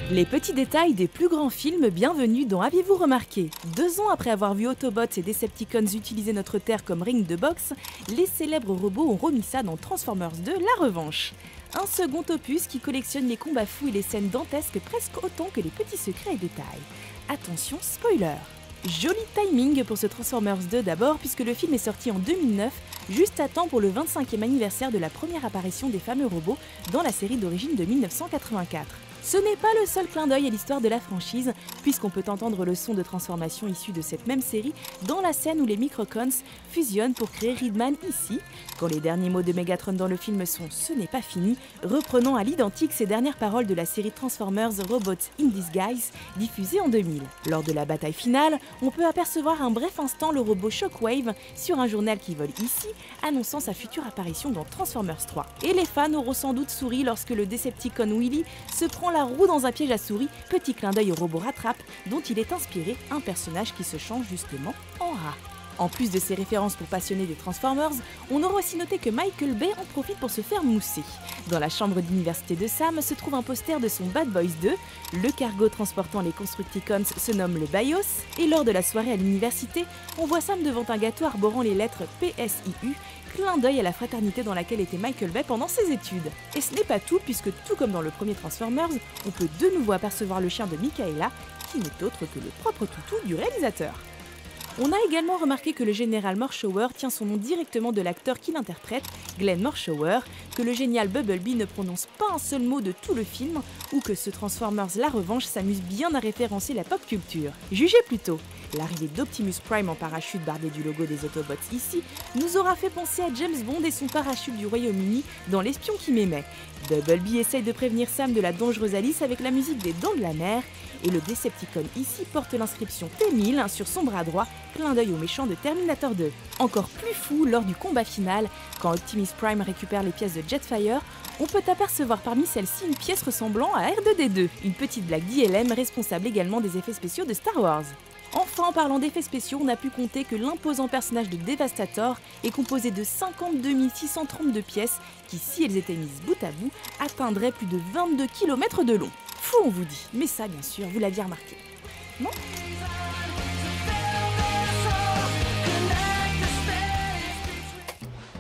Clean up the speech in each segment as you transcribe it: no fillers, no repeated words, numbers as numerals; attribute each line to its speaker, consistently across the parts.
Speaker 1: Les petits détails des plus grands films, bienvenue dans Avez-vous remarqué 2 ans après avoir vu Autobots et Decepticons utiliser notre Terre comme ring de boxe, les célèbres robots ont remis ça dans Transformers 2, La Revanche. Un second opus qui collectionne les combats fous et les scènes dantesques presque autant que les petits secrets et détails. Attention, spoiler! Joli timing pour ce Transformers 2 d'abord, puisque le film est sorti en 2009, juste à temps pour le 25e anniversaire de la première apparition des fameux robots dans la série d'origine de 1984. Ce n'est pas le seul clin d'œil à l'histoire de la franchise, puisqu'on peut entendre le son de transformation issu de cette même série dans la scène où les Microcons fusionnent pour créer Ridman ici, quand les derniers mots de Megatron dans le film sont « ce n'est pas fini », reprenant à l'identique ces dernières paroles de la série Transformers Robots in Disguise, diffusée en 2000. Lors de la bataille finale, on peut apercevoir un bref instant le robot Shockwave sur un journal qui vole ici, annonçant sa future apparition dans Transformers 3. Et les fans auront sans doute souri lorsque le Decepticon Willy se prend la roue dans un piège à souris, petit clin d'œil au robot Rattrape, dont il est inspiré, un personnage qui se change justement en rat. En plus de ces références pour passionnés des Transformers, on aura aussi noté que Michael Bay en profite pour se faire mousser. Dans la chambre d'université de Sam se trouve un poster de son Bad Boys 2, le cargo transportant les Constructicons se nomme le BIOS, et lors de la soirée à l'université, on voit Sam devant un gâteau arborant les lettres PSIU, clin d'œil à la fraternité dans laquelle était Michael Bay pendant ses études. Et ce n'est pas tout, puisque tout comme dans le premier Transformers, on peut de nouveau apercevoir le chien de Michaela, qui n'est autre que le propre toutou du réalisateur. On a également remarqué que le général Morshower tient son nom directement de l'acteur qui l'interprète, Glenn Morshower, que le génial Bumblebee ne prononce pas un seul mot de tout le film, ou que ce Transformers La Revanche s'amuse bien à référencer la pop culture. Jugez plutôt. L'arrivée d'Optimus Prime en parachute bardé du logo des Autobots ici nous aura fait penser à James Bond et son parachute du Royaume-Uni dans L'espion qui m'aimait. Bumblebee essaye de prévenir Sam de la dangereuse Alice avec la musique des Dents de la Mer, et le Decepticon ici porte l'inscription T-1000 sur son bras droit, clin d'œil au méchant de Terminator 2. Encore plus fou lors du combat final, quand Optimus Prime récupère les pièces de Jetfire, on peut apercevoir parmi celles-ci une pièce ressemblant à R2-D2, une petite blague d'ILM responsable également des effets spéciaux de Star Wars. Enfin, en parlant d'effets spéciaux, on a pu compter que l'imposant personnage de Devastator est composé de 52 632 pièces qui, si elles étaient mises bout à bout, atteindraient plus de 22 km de long. Fou, on vous dit, mais ça, bien sûr, vous l'aviez remarqué. Non ?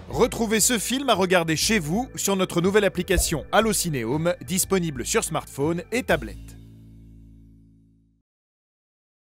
Speaker 2: Retrouvez ce film à regarder chez vous sur notre nouvelle application Allocinéum, disponible sur smartphone et tablette.